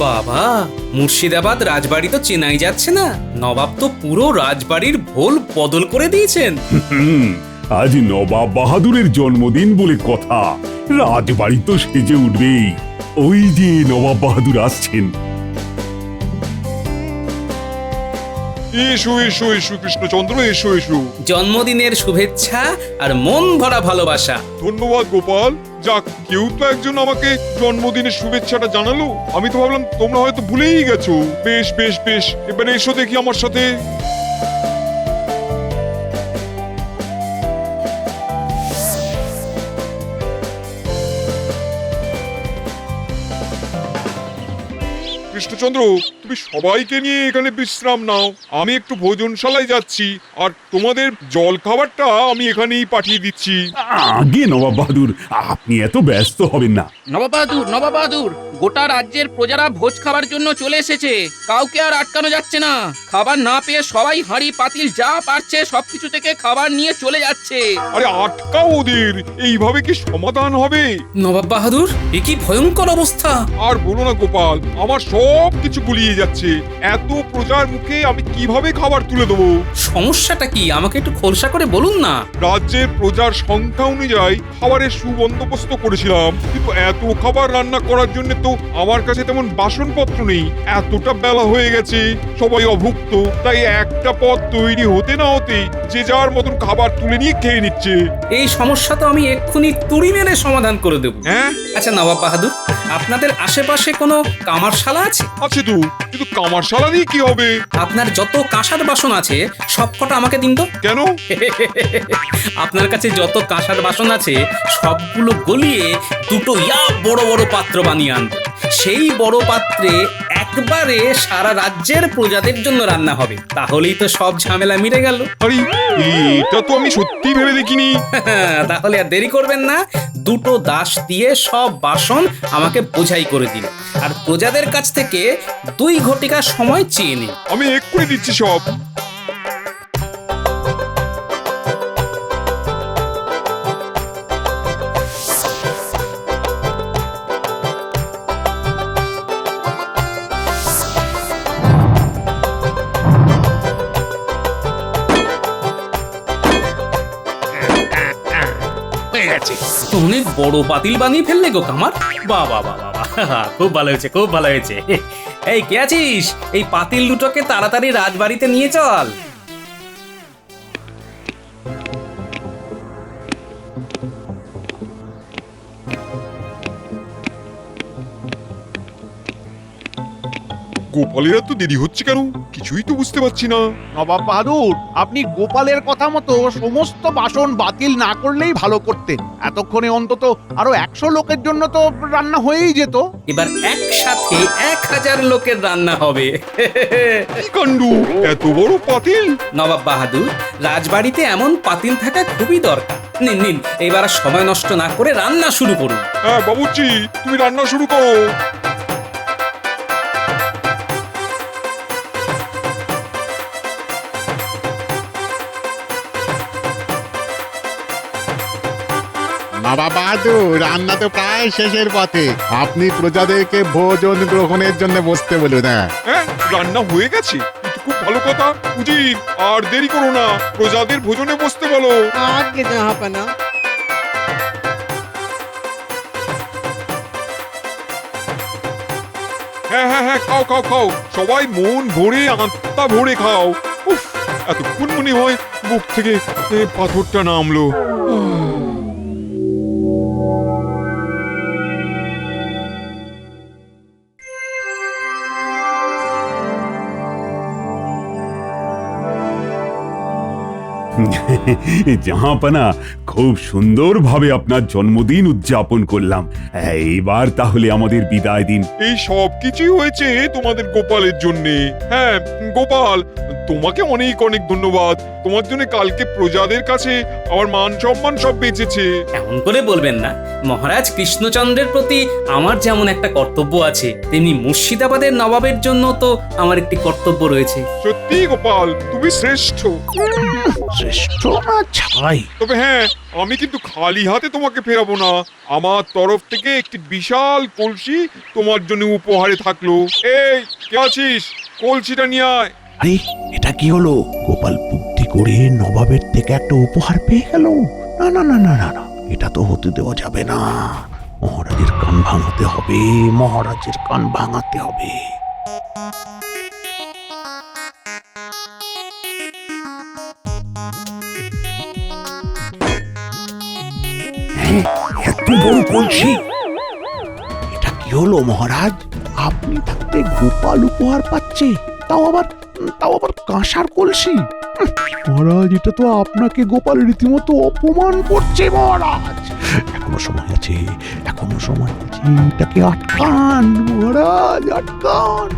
বাবা, মুর্শিদাবাদ রাজবাড়ি তো চেনাই যাচ্ছে না। নবাব তো পুরো রাজবাড়ির ভোল বদল করে দিয়েছেন। আজ নবাব বাহাদুরের জন্মদিন বলে কথা, রাজবাড়ি তো সেজে উঠবেই। ওই যে নবাব বাহাদুর আসছেন। এসো এসো এসো কৃষ্ণচন্দ্র, এসো এসো। জন্মদিনের শুভেচ্ছা আর মন ভরা ভালোবাসা। ধন্যবাদ গোপাল। যাক, কেউ তো একজন আমাকে জন্মদিনের শুভেচ্ছাটা জানালো। আমি তো ভাবলাম তোমরা হয়তো ভুলেই গেছো। বেশ বেশ বেশ, এবারে এসো দেখি আমার সাথে। কৃষ্ণচন্দ্র, তুমি সবাইকে নিয়ে এখানে বিশ্রাম নাও। আমি একটু ভোজনশালায় যাচ্ছি, আর তোমাদের জল খাবারটা আমি এখানেই পাঠিয়ে দিচ্ছি। আগে নবাব বাহাদুর, আপনি এত ব্যস্ত হবেন না। নবাব বাহাদুর, গোটা রাজ্যের প্রজারা ভোজ খাবার জন্য চলে এসেছে। কাউকে আর আটকানো যাচ্ছে না। খাবার না পেয়ে সবাই হাঁড়ি পাতিল যা পারছে সবকিছু থেকে খাবার নিয়ে চলে যাচ্ছে। আরে আটকাও ওদের, এইভাবে কি সমাধান হবে? নবাব বাহাদুর, এ কি ভয়ঙ্কর অবস্থা! আর বলো না গোপাল, আমার সব কিছু গুলিয়ে যাচ্ছে। এত প্রজার মুখে আমি কিভাবে খাবার তুলে দেবো? সমস্যাটা কি আমাকে একটু খোলসা করে বলুন না। রাজ্যের প্রজার সংখ্যা অনুযায়ী খাবারের সুবন্দোবস্ত করেছিলাম, কিন্তু এত খাবার রান্না করার জন্য তো আমার কাছে তেমন বাসনপত্র নেই। এতটা বেলা হয়ে গেছে, সবাই অভুক্ত, তাই একটা পদ তৈরি হতে না হতে যে যার মতন খাবার তুলে নিয়ে খেয়ে নিচ্ছে। এই সমস্যা তো আমি এক্ষুনি তুড়ি মেরে সমাধান করে দেব। হ্যাঁ আচ্ছা নবাব বাহাদুর, আপনাদের আশেপাশে কোনো কামারশালা আছে? আছে তো, কিন্তু কামারশালা দিয়ে কি হবে? আপনার যত কাঁসার বাসন আছে সবকটা আমাকে দিন তো। কেন? আপনার কাছে যত কাঁসার বাসন আছে সবগুলো গলিয়ে দুটো বড় বড় পাত্র বানিয়ে আনবো। সেই বড় পাত্রে একবারে সারা রাজ্যের প্রজাদের জন্য রান্না হবে। তাহলেই তো সব ঝামেলা মিটে গেল। আরে এটা তো আমি সত্যি ভেবে দেখিনি। তাহলে আর দেরি করবেন না, দুটো দাস দিয়ে সব বাসন আমাকে বোঝাই করে দিন, আর প্রজাদের কাছ থেকে 2 ঘটিকা সময় চেয়ে নিন। আমি এক্ষুনি দিচ্ছি সব। অনেক বড় পাতিল বানিয়ে ফেললে গো কামার। বাবা বাবা, খুব ভালো হয়েছে, খুব ভালো হয়েছে। এই কে আছিস? এই পাতিল দুটোকে তাড়াতাড়ি রাজবাড়িতে নিয়ে চল। গোপালের এত দেরি হচ্ছে কেন? কিছুই তো বুঝতে পারছি না। নবাব বাহাদুর, আপনি গোপালের কথা মতো সমস্ত বাসন বাতিল না করলেই ভালো করতেন। এতক্ষণে অন্তত আরো 100 লোকের জন্য তো রান্না হয়েই যেত। এবার একসাথে 1000 লোকের রান্না হবে। কি কাণ্ড, এত বড় পাতিল! নবাব বাহাদুর, রাজবাড়িতে এমন পাতিল থাকা খুবই দরকার। নিন নিন, এবার আর সময় নষ্ট না করে রান্না শুরু করুন। হ্যাঁ বাবুর্চি, তুমি রান্না শুরু করো। নবাব বাহাদুর, রান্না তো প্রায় শেষের পথে। আপনি প্রজাদেরকে ভোজন গ্রহণের জন্য বসতে বলুন। হ্যাঁ, রান্না হয়ে গেছে, কিন্তু খুব ভালো কথা। উজির, আর দেরি করো না, প্রজাদের ভোজনে বসতে বলো। আগে জাহাপানা। হ্যাঁ হ্যাঁ হ্যাঁ, খাও খাও খাও, সবাই মন ভরে আত্মা ভরে খাও। উফ, এতক্ষণ মনে হয় বুক থেকে পাথরটা নামলো। জাহাপানা, খুব সুন্দরভাবে আপনার জন্মদিন উদযাপন করলাম। এইবার তাহলে আমাদের বিদায় দিন। এই সব কিছুই হয়েছে তোমাদের গোপালের জন্যে। হ্যাঁ গোপাল, তোমাকে অনেক অনেক ধন্যবাদ। তোমার জন্য কালকে প্রজাদের কাছে আমার মান সম্মান সব বেঁচেছে। এমন করে বলবেন না। মহারাজ কৃষ্ণচন্দ্রের প্রতি আমার যেমন একটা কর্তব্য আছে, তেমনি মুর্শিদাবাদের নবাবের জন্য তো আমার একটি কর্তব্য রয়েছে। সত্যি গোপাল, তুমি শ্রেষ্ঠ। শ্রেষ্ঠ না ছাই? তবে হ্যাঁ, আমি কিন্তু খালি হাতে তোমাকে ফেরাবো না। আমার তরফ থেকে একটি বিশাল কলসি তোমার জন্য উপহারে থাকলো। এই কে আছিস, কলসিটা নিয়ে আয়। আরে এটা কি হলো? গোপাল বুদ্ধি করে নবাবের থেকে একটা উপহার পেয়ে গেল। না না না না না না, এটা তো হতে দেওয়া যাবে না। মহারাজের কান ভাঙাতে হবে, মহারাজের কান ভাঙাতে হবে। এত বড় কলসি! এটা কি হলো মহারাজ? আপনি থাকতে গোপাল উপহার পাচ্ছে, তাও আবার কাঁসার কলসি। মহারাজ, এটা তো আপনাকে গোপাল রীতিমতো অপমান করছে মহারাজ। এখনো সময় আছে, এখনো সময় আছে, এটাকে আটকান মহারাজ, আটকান।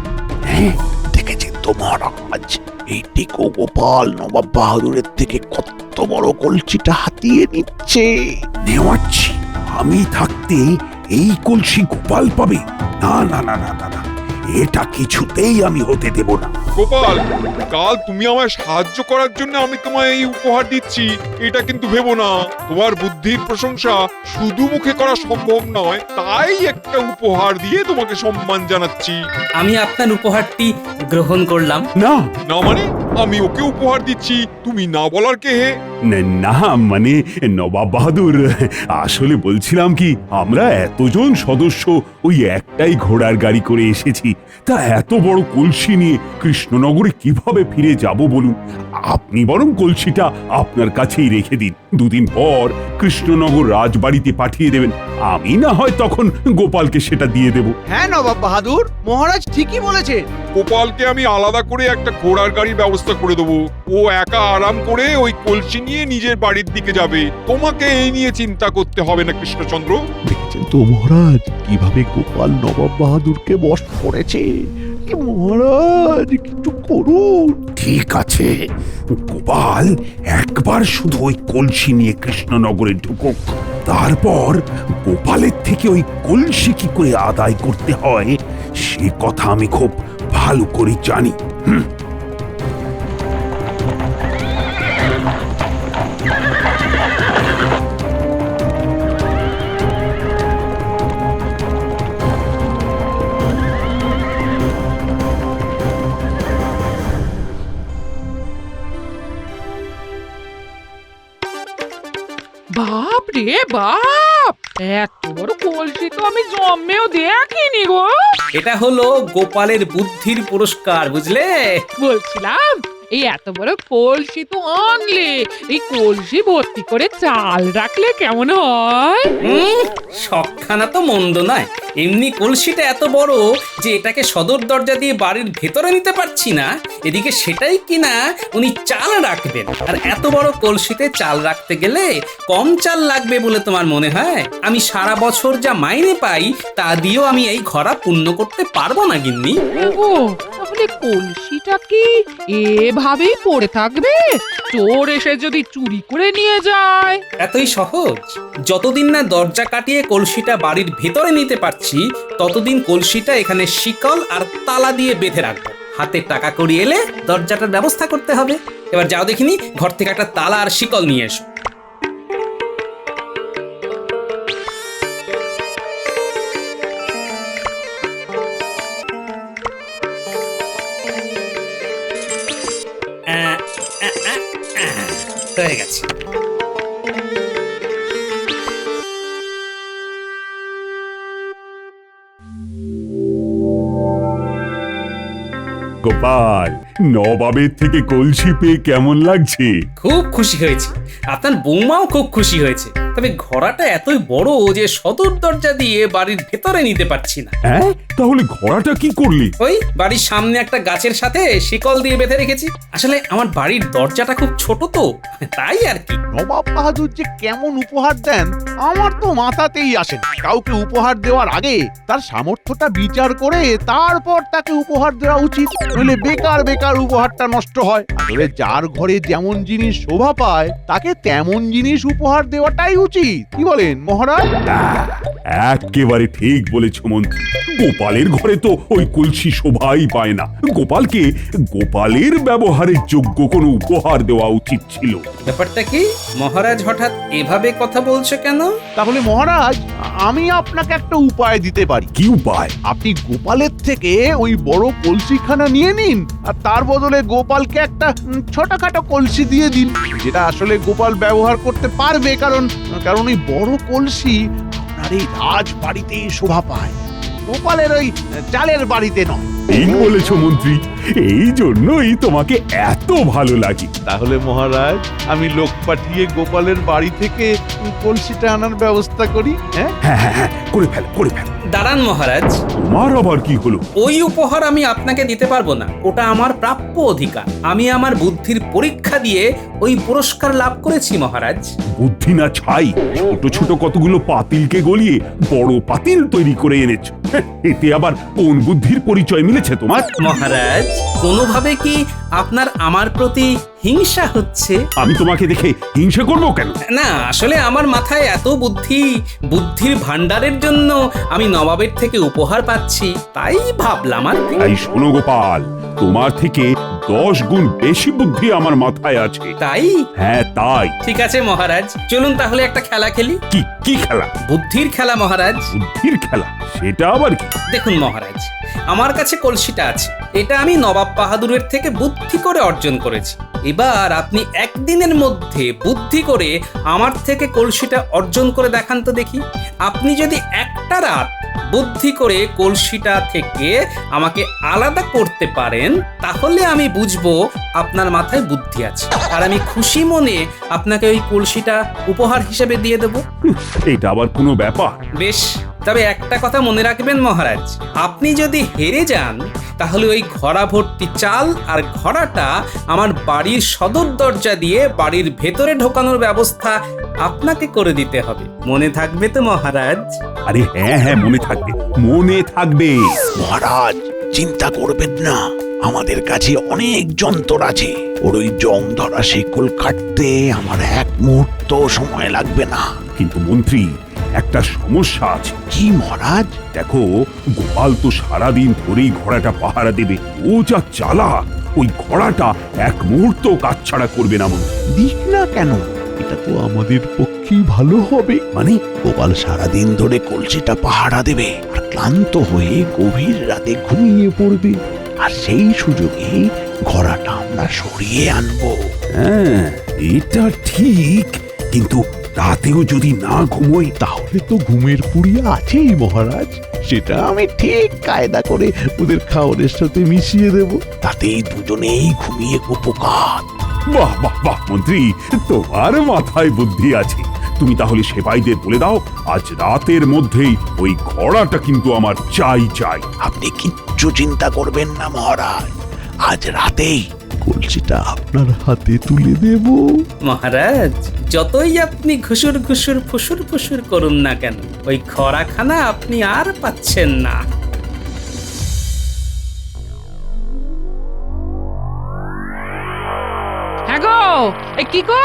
হ্যাঁ, দেখেছেন তো মহারাজ, এইটিকো গোপাল নবাব বাহাদুরের থেকে কত বড় কলসিটা হাতিয়ে নিচ্ছে। নেওয়াচ্ছি, আমি থাকতে এই কলসি গোপাল পাবে? না না না না না না, এটা কিছুতেই আমি হতে দেব না। গোপাল, কাল তুমি আমায় সাহায্য করার জন্য আমি তোমায় এই উপহার দিচ্ছি, এটা কিন্তু ভেবো না। তোমার বুদ্ধির প্রশংসা শুধু মুখে করা সম্ভব নয়, তাই একটা উপহার দিয়ে তোমাকে সম্মান জানাচ্ছি। আমি আপনার উপহারটি গ্রহণ করলাম। না না মানে? আমি ওকে উপহার দিচ্ছি, তুমি না বলার কে হে? না মানে নবাব বাহাদুর, আসলে বলছিলাম কি, আমরা এতজন সদস্য ওই একটাই ঘোড়ার গাড়ি করে এসেছি, তা এত বড় কলসি নিয়ে কৃষ্ণনগরে কিভাবে ফিরে যাব বলুন? আপনি বরং কলসিটা আপনার কাছেই রেখে দিন, দুদিন পর কৃষ্ণনগর রাজবাড়িতে পাঠিয়ে দেবেন, আমি না হয় তখন গোপালকে সেটা দিয়ে দেব। হ্যাঁ নবাব বাহাদুর, মহারাজ ঠিকই বলেছে। গোপালকে আমি আলাদা করে একটা ঘোড়ার গাড়ির ব্যবস্থা করে দেবো। ও একা আরাম করে ওই কলসি নিয়ে নিজের বাড়ির দিকে যাবে। তোমাকে এই নিয়ে চিন্তা করতে হবে না কৃষ্ণচন্দ্র। দেখেছেন তো মহারাজ, কিভাবে গোপাল নবাব বাহাদুরকে বশ করেছে। মহারাজ কিছু করুন। ঠিক আছে, গোপাল একবার শুধু ওই কলসি নিয়ে কৃষ্ণনগরে ঢুকুক, তারপর গোপালের থেকে ওই কলসি কি করে আদায় করতে হয় সে কথা আমি খুব ভালো করে জানি। বাপ রে বাপ, এত বড় কলসি তো আমি জন্মেও দেখিনি গো। এটা হলো গোপালের বুদ্ধির পুরস্কার, বুঝলে? বলছিলাম, এই এত বড় কলসি তো আনলে, এই কলসি ভর্তি করে চাল রাখলে কেমন হয়? শখখানা তো মন্দ নয়, এমনি কলসিটা এত বড় যে এটাকে সদর দরজা দিয়ে বাড়ির ভেতরে নিতে পারছি না, এদিকে সেটাই কিনা উনি চাল রাখবেন। আর এত বড় কলসিতে চাল রাখতে গেলে কম চাল লাগবে বলে তোমার মনে হয়? আমি সারা বছর যা মাইনে পাই তা দিয়েও আমি এই ঘরা পূর্ণ করতে পারবো না গিন্নি। ও, তাহলে কলসিটা কি এভাবেই পড়ে থাকবে? চোর এসে যদি চুরি করে নিয়ে যায়? এতই সহজ? যতদিন না দরজা কাটিয়ে কলসিটা বাড়ির ভেতরে নিতে পারছি, ততদিন কলসিটা এখানে শিকল আর তালা দিয়ে বেঁধে রাখবো। হাতে টাকা কড়ি এলে দরজাটার ব্যবস্থা করতে হবে। এবার যাও দেখিনি, ঘর থেকে একটা তালা আর শিকল নিয়ে এসো। হয়ে গেছে। গোপাল, নবাবের থেকে কলসি পেয়ে কেমন লাগছে? খুব খুশি হয়েছি, আপনার বৌমাও খুব খুশি হয়েছে। তবে ঘোড়াটা এতই বড় যে সদর দরজা দিয়ে বাড়ির ভেতরে নিতে পারছি না। হ্যাঁ, তাহলে ঘোড়াটা কি করলি? ওই বাড়ির সামনে একটা গাছের সাথে শিকল দিয়ে বেঁধে রেখেছি। আসলে আমার বাড়ির দরজাটা খুব ছোট তো, তাই আর কি। নবাব বাহাদুর যে কেমন উপহার দেন আমার তো মাথাতেই আসে না। কাউকে উপহার দেওয়ার আগে তার সামর্থ্যটা বিচার করে তারপর তাকে উপহার দেওয়া উচিত, নইলে বেকার বেকার উপহারটা নষ্ট হয়। আসলে যার ঘরে যেমন জিনিস শোভা পায় তাকে তেমন জিনিস উপহার দেওয়াটাই উচিত। কি বলেন মহারাজ? একেবারে ঠিক বলেছ মন্ত্রী। গোপালের ঘরে তো ওই কলসি শোভাই পায় না। গোপালের ব্যবহারের যোগ্য কোনো উপহার দেওয়া উচিত ছিল। ব্যাপারটা কি মহারাজ হঠাৎ এভাবে কথা বলছে কেন? তাহলে মহারাজ আমি আপনাকে একটা উপায় দিতে পারি। কি উপায়? আপনি গোপালের থেকে ওই বড় কলসিখানা নিয়ে নিন, আর তার বদলে গোপালকে একটা ছোটখাটো কলসি দিয়ে দিন, যেটা আসলে গোপাল ব্যবহার করতে পারবে। কারণ ওই বড় কলসি আপনার এই রাজ বাড়িতেই শোভা পায়, গোপালের ওই চালের বাড়িতে নয়। ঠিক বলেছ মন্ত্রী, এই জন্যই তোমাকে এত ভালো লাগে। তাহলে মহারাজ আমি লোক পাঠিয়ে গোপালের বাড়ি থেকে কলসিটা আনার ব্যবস্থা করি। হ্যাঁ হ্যাঁ হ্যাঁ হ্যাঁ, করে ফেল করে ফেল। দাঁড়ান মহারাজ, তোমার আবার কি হলো? ওই উপহার আমি আপনাকে দিতে পারবো না। ওটা আমার প্রাপ্য অধিকার। আমি আমার বুদ্ধির পরীক্ষা দিয়ে ওই পুরস্কার লাভ করেছি মহারাজ। বুদ্ধি না ছাই, ছোট ছোট কতগুলো পাতিলকে গলিয়ে বড় পাতিল তৈরি করে এনেছো। এতে আবার কোন বুদ্ধির পরিচয় মিলেছে তোমার? মহারাজ, কোনোভাবে কি আপনার আমার প্রতি হিংসা হচ্ছে? আমি তোমাকে দেখে হিংসা করবো কেন? না, আসলে আমার মাথায় এত বুদ্ধির ভান্ডারের জন্য আমি নবাবের থেকে উপহার পাচ্ছি, তাই ভাবলাম আর কি। তাই শোনো গোপাল, তোমার থেকে 10 গুণ বেশি বুদ্ধি আমার মাথায় আছে। তাই? হ্যাঁ তাই। ঠিক আছে মহারাজ, চলুন তাহলে একটা খেলা খেলি। কি খেলা? বুদ্ধির খেলা মহারাজ। বুদ্ধির খেলা? সেটা আবার কি? দেখুন মহারাজ, আমার কাছে কলসিটা আছে। এটা আমি নবাব বাহাদুরের থেকে বুদ্ধি করে অর্জন করেছি। এবার আপনি একদিনের মধ্যে বুদ্ধি করে আমার থেকে কলসিটা অর্জন করে দেখান তো দেখি। আপনি যদি একটা রাত বুদ্ধি করে কলসিটা থেকে আমাকে আলাদা করতে পারেন, তাহলে আমি বুঝবো আপনার মাথায় বুদ্ধি আছে, আর আমি খুশি মনে আপনাকে ওই কলসিটা উপহার হিসেবে দিয়ে দেব। এটা আবার কোনো ব্যাপার? বেশ, তবে একটা কথা মনে রাখবেন মহারাজ, আপনি যদি হেরে যান তাহলে ওই ঘড়া ভর্তি চাল আর ঘড়াটা আমার বাড়ির সদর দরজা দিয়ে বাড়ির ভেতরে ঢোকানোর ব্যবস্থা আপনাকে করে দিতে হবে। মনে থাকবে তো মহারাজ? আরে হ্যাঁ হ্যাঁ, মনে থাকবে, মনে থাকবে। মহারাজ চিন্তা করবেন না, আমাদের কাছে অনেক যন্ত্র আছে। ওর ওই জং ধরা শিকল কাটতে আমার এক মুহূর্ত সময় লাগবে না। কিন্তু মন্ত্রী, একটা সমস্যা আছে। কি মহারাজ? দেখো, গোপাল তো সারাদিন ধরেই ঘোড়াটা পাহারা দেবে। ও যা চালাক, ওই ঘোড়াটা এক মুহূর্ত কাজ ছাড়া করবে না মন্ত্রী। দিক না কেন, এটা তো আমাদের পক্ষেই ভালো হবে। মানে? গোপাল সারাদিন ধরে কলসিটা পাহারা দেবে আর ক্লান্ত হয়ে গভীর রাতে ঘুমিয়ে পড়বে, আর সেই সুযোগে ঘোড়াটা আমরা সরিয়ে আনবো। হ্যাঁ, এটা ঠিক, কিন্তু রাতেও যদি না ঘুমোই? তাহলে তো ঘুমের পুড়িয়া আছেই মহারাজ, সেটা আমি ঠিক কায়দা করে ওদের খাওয়ারের সাথে মিশিয়ে দেব, তাতেই দুজনেই ঘুমিয়ে উপকার। বাহ বাহ বাহ মন্ত্রী, তোমার মাথায় বুদ্ধি আছে। তুমি তাহলে সেপাইদের বলে দাও, আজ রাতের মধ্যেই ওই ঘোড়াটা কিন্তু আমার চাই চাই। আপনি কিচ্ছু চিন্তা করবেন না মহারাজ, আজ রাতেই কলসিটা আপনার হাতে তুলে দেব। মহারাজ, যতই আপনি ঘুষুর ঘুষুর ফুসুর ফুসুর করুন না কেন, ওই খরাখানা আপনি আর পাচ্ছেন না। হ্যাঁ গো, এই কি গো?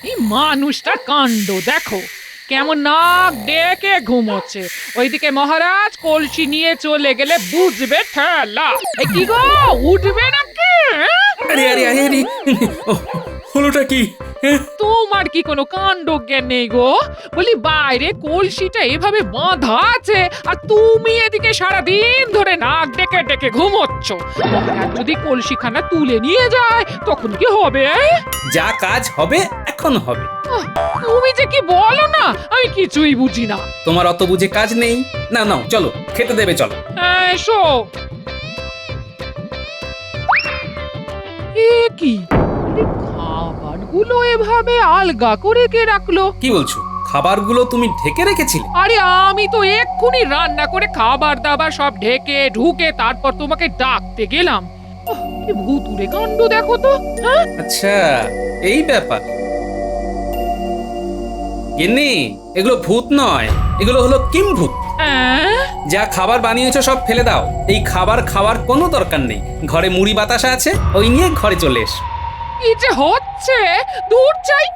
এই মানুষটার কাণ্ড দেখো, কেমন নাক ডেকে ঘুমোচ্ছে। ওইদিকে মহারাজ কলসি নিয়ে চলে গেলে বুঝবে ঠেলা। এই কি গো, উঠবে নাকি? আরে আরে আরে আরে, হলোটা কি? তোমার কি কোনো কাণ্ড জ্ঞান নেই গো? বলি বাইরে কলসিটা এভাবে বাঁধা আছে, আর তুমি এদিকে সারাদিন ধরে নাক ডেকে ডেকে ঘুমোচ্ছ। মহারাজ যদি কলসিখানা তুলে নিয়ে যায় তখন কি হবে? যা কাজ হবে এখন হবে। তুমি যে কি বলো না, আমি কিছুই বুঝি না। তোমার অত বুঝে কাজ নেই। না নাও, চলো খেতে দেবে, চলো। এসো। এ কি, খাবারগুলো এভাবে আলগা করে কে রাখলো? কি বলছো? খাবারগুলো তুমি ঢেকে রেখেছিলে? আরে আমি তো এক্ষুনি রান্না করে খাবার দাবার সব ঢেকে ঢুকে তারপর তোমাকে ডাকতে গেলাম। কি ভুতুরে কাণ্ড দেখো তো। হ্যাঁ, আচ্ছা, এই ব্যাপার। গিন্নি, এগুলো ভূত নয়, এগুলো হলো কিম্ভূত। যা খাবার বানিয়েছো সব ফেলে দাও। এই খাবার খাওয়ার কোনো দরকার নেই। ঘরে মুড়ি বাতাসা আছে, ওই নিয়ে ঘরে চলে এসো। কি যে হচ্ছে, দূর চাই।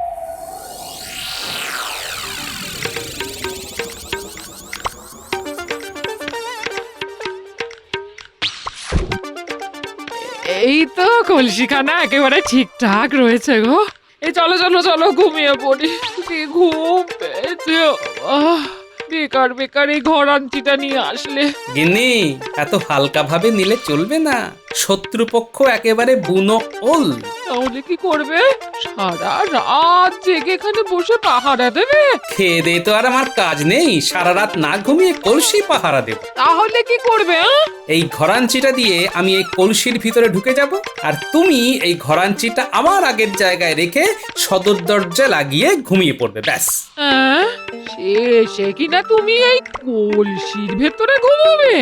এই তো কলসিখানা একেবারে ঠিকঠাক রয়েছে গো। এই চলো চলো চলো ঘুমিয়ে পড়ি, কি ঘুম পেয়েছে। বেকার বেকার এই ঘর আনতিটা নিয়ে আসলে। গিন্নি, এত হালকা ভাবে নিলে চলবে না। শত্রুপক্ষ একেবারে বুনো ওল। তাহলে কি করবে? সারা রাত জেগে এখানে বসে পাহারা দেবে? খেয়ে দে তো আর আমার কাজ নেই। সারা রাত না ঘুমিয়ে কলসি পাহারা দেব। তাহলে কি করবে? এই ঘরাঞ্চিটা দিয়ে আমি এই কলসির ভিতরে ঢুকে যাব, আর তুমি এই ঘরাঞ্চিটা আমার আগের জায়গায় রেখে সদর দরজা লাগিয়ে ঘুমিয়ে পড়বে, ব্যাস। সে কিনা তুমি এই কলসির ভেতরে ঘুমাবে?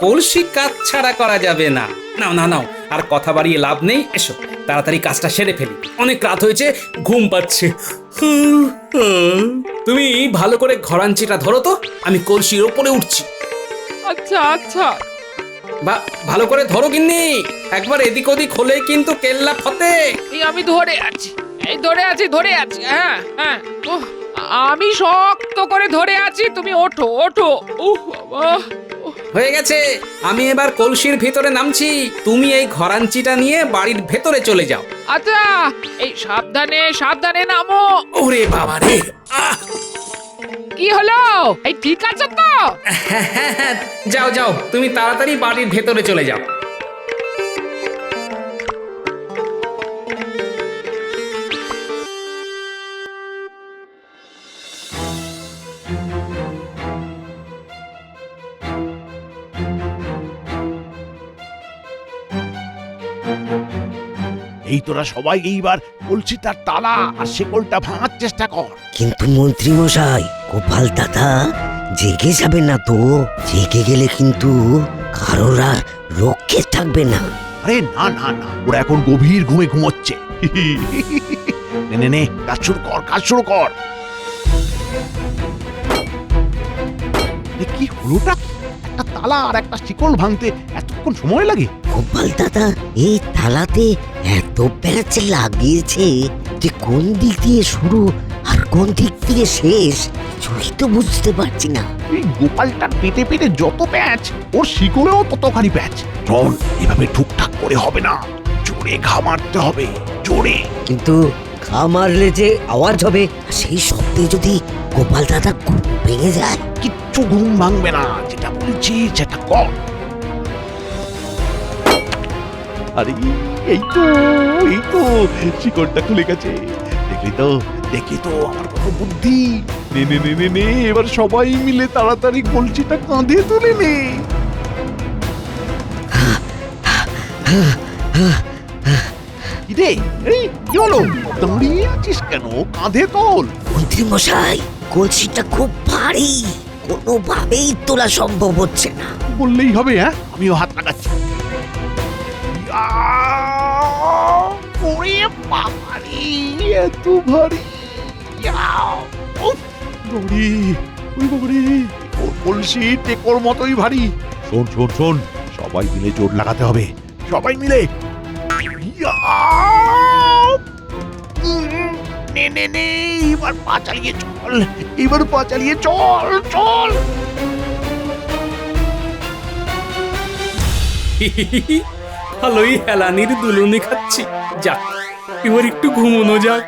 কলসি কাজ ছাড়া করা যাবে না। নাও নাও নাও, আর কথা বাড়িয়ে লাভ নেই। এসো তাড়াতাড়ি কাজটা সেরে ফেলি, অনেক রাত হয়েছে, ঘুম পাচ্ছে। তুমি ভালো করে ঘরাঞ্চিটা ধরো তো, আমি কলসির ওপরে উঠছি। আচ্ছা আচ্ছা। বা ভালো করে ধরো গিন্নি, একবার এদিক ওদিক হলে কিন্তু কেল্লা ফতে। এই আমি ধরে আছি, এই ধরে আছি ধরে আছি। হ্যাঁ হ্যাঁ, ওহ, আমি শক্ত করে ধরে আছি, তুমি ওঠো ওঠো। উহ বাবা, হয়ে গেছে। আমি এবার কলসির ভিতরে নামছি, তুমি এই ঘরাঞ্চিটা নিয়ে বাড়ির ভেতরে চলে যাও। আচ্ছা, এই সাবধানে সাবধানে নামো। ওরে বাবা রে, কি হলো? এই ঠিক আছে তো? যাও যাও, তুমি তাড়াতাড়ি বাড়ির ভেতরে চলে যাও। এই তোরা সবাই এইবার কলসিটার তালা আর শেকলটা ভাঙার চেষ্টা কর। কিন্তু মন্ত্রী মশাই, গোপাল দাদা জেগে যাবে না তো? জেগে গেলে কিন্তু কারোর আর রক্ষে থাকবে না। আরে না না না, ওরা এখন গভীর ঘুমে ঘুমোচ্ছে। নে নে নে, কাজ শুরু কর কাজ শুরু কর। কি হলোটা? একটা তালা আর একটা শিকল ভাঙতে এতক্ষণ সময় লাগে? গোপাল দাদা এই তালাতে এত প্যাঁচ লাগিয়েছে যে কোন দিক দিয়ে শুরু আর কোন দিক দিয়ে শেষ কিছুই তো বুঝতে পারছি না। এই গোপালটার পেটে পেটে যত প্যাঁচ, ওর শিকলেও ততখানি প্যাঁচ। চল, এভাবে ঠুকঠাক করে হবে না, জোরে ঘা মারতে হবে, জোরে। কিন্তু ঘা মারলে যে আওয়াজ হবে, সেই শব্দে যদি গোপাল দাদা ঘুম ভেঙে যায়? কিচ্ছু ঘুম ভাঙবে না, যেটা বলছি সেটা কর। আরে এই তো শিকড়টা খুলে গেছে। দেখলি তো আমার কত বুদ্ধি। নে নে নে নে নে, এবার সবাই মিলে তাড়াতাড়ি কলসিটা কাঁধে তুলে নে। কি রে, এই কি হলো? দাঁড়িয়ে আছিস কেন? কাঁধে তোল। মন্ত্রী মশাই, কলসিটা খুব ভারী, কোনোভাবেই তোলা সম্ভব হচ্ছে না। বললেই হবে? হ্যাঁ, আমিও হাত লাগাচ্ছি। ওরে বাবা রে, এত ভারী! কলসি টেকোর মতোই ভারী। শোন শোন শোন, সবাই মিলে জোর লাগাতে হবে, সবাই মিলে। নে নে নে, এবার পা চালিয়ে চল, এবার পা চালিয়ে চল চল। ভালোই হেলানির দুলুনি খাচ্ছি। যাক, এবার একটু ঘুমোনো যাক।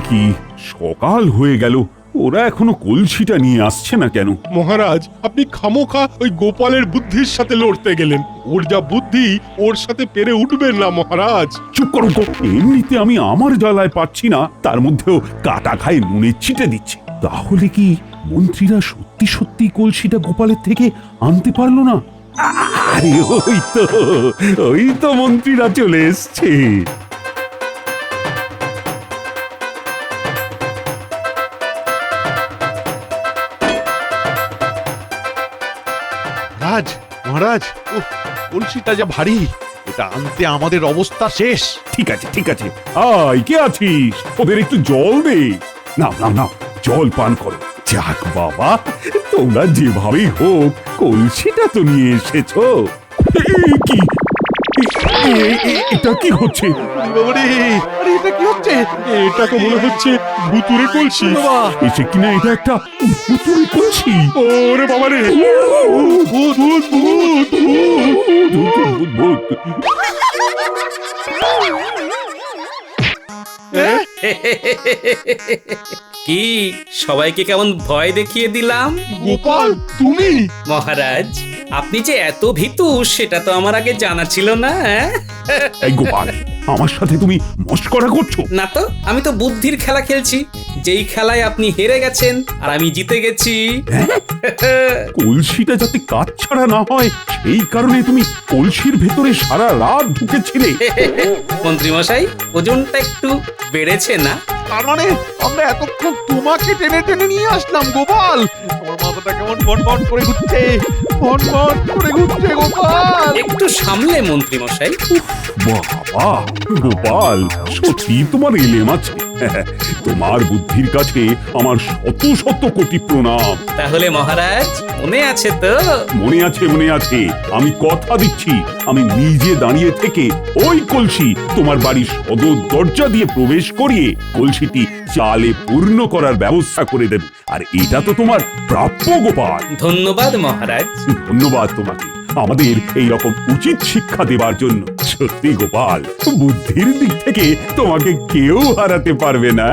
কি সকাল হয়ে গেল, ওরা এখনো কলসিটা নিয়ে আসছে না কেন? মহারাজ, আপনি খামোখা ওই গোপালের বুদ্ধির সাথে লড়তে গেলেন। ওর যা বুদ্ধি, ওর সাথে পেরে উঠবেন না মহারাজ। চুপ করো তো, এমনিতে আমি আমার জ্বালায় পাচ্ছি না, তার মধ্যেও কাটা খায় নুনের ছিটে দিচ্ছে। তাহলে কি মন্ত্রীরা সত্যি সত্যি কলসিটা গোপালের থেকে আনতে পারলো না? আরে ওই তো মন্ত্রীরা চলে এসছে। মহারাজ মহারাজ উফ, কলসিটা যা ভারী, এটা আনতে আমাদের অবস্থা শেষ। ঠিক আছে ঠিক আছে, আয় কে আছিস, ওদের একটু জল দে। নাও নাও নাও, জল পান করো। যাক বাবা, তোমরা যেভাবেই হোক কলসিটা তো নিয়ে এসেছো। কি এটা কি হচ্ছে? বাবারে, আরে এটা কি হচ্ছে? এটা তো মনে হচ্ছে ভুতুরে কলসি। বাবা, এসে কিনা এটা একটা ভুতুড়ে কলসি। ওরে বাবারে, ভূত ভূত ভূত ভূত, ভূত। কি সবাইকে কেমন ভয় দেখিয়ে দিলাম? গোপাল, তুমি? মহারাজ, আপনি যে এত ভীতু সেটা তো আমার আগে জানা ছিল না। এই গোপাল, আমার সাথে তুমি মস্করা করছো? না তো, আমি তো বুদ্ধির খেলা খেলছি, যেই খেলায় আপনি হেরে গেছেন আর আমি জিতে গেছি। কলসিটা যাতে কাজ ছাড়া না হয় সেই কারণে তুমি কলসির ভেতরে সারা রাত ঢুকেছিলে। মন্ত্রী মশাই, ওজনটা একটু বেড়েছে না? তার মানে আমরা এতক্ষণ তোমাকে টেনে টেনে নিয়ে আসলাম গোপাল। আমার মাথাটা কেমন বনবন করে ঘুরছে, বনবন করে ঘুরছে গোপাল। একটু সামলে মন্ত্রী মশাই। বাবা গোপাল, সত্যি তোমার এলেম আছে। তোমার বুদ্ধির কাছে আমার শত শত কোটি প্রণাম। তাহলে মহারাজ, মনে আছে তো? মনে আছে মনে আছে, আমি কথা দিচ্ছি আমি নিজে দাঁড়িয়ে থেকে ওই কলসি তোমার বাড়ির সদর দরজা দিয়ে প্রবেশ করিয়ে কলসিটি চালে পূর্ণ করার ব্যবস্থা করে দেব। আর এটা তো তোমার প্রাপ্য গোপাল। ধন্যবাদ মহারাজ। ধন্যবাদ তোমাকে আমাদের এই রকম উচিত শিক্ষা দেবার জন্য। সত্যি গোপাল, বুদ্ধির দিক থেকে তোমাকে কেউ হারাতে পারবে না।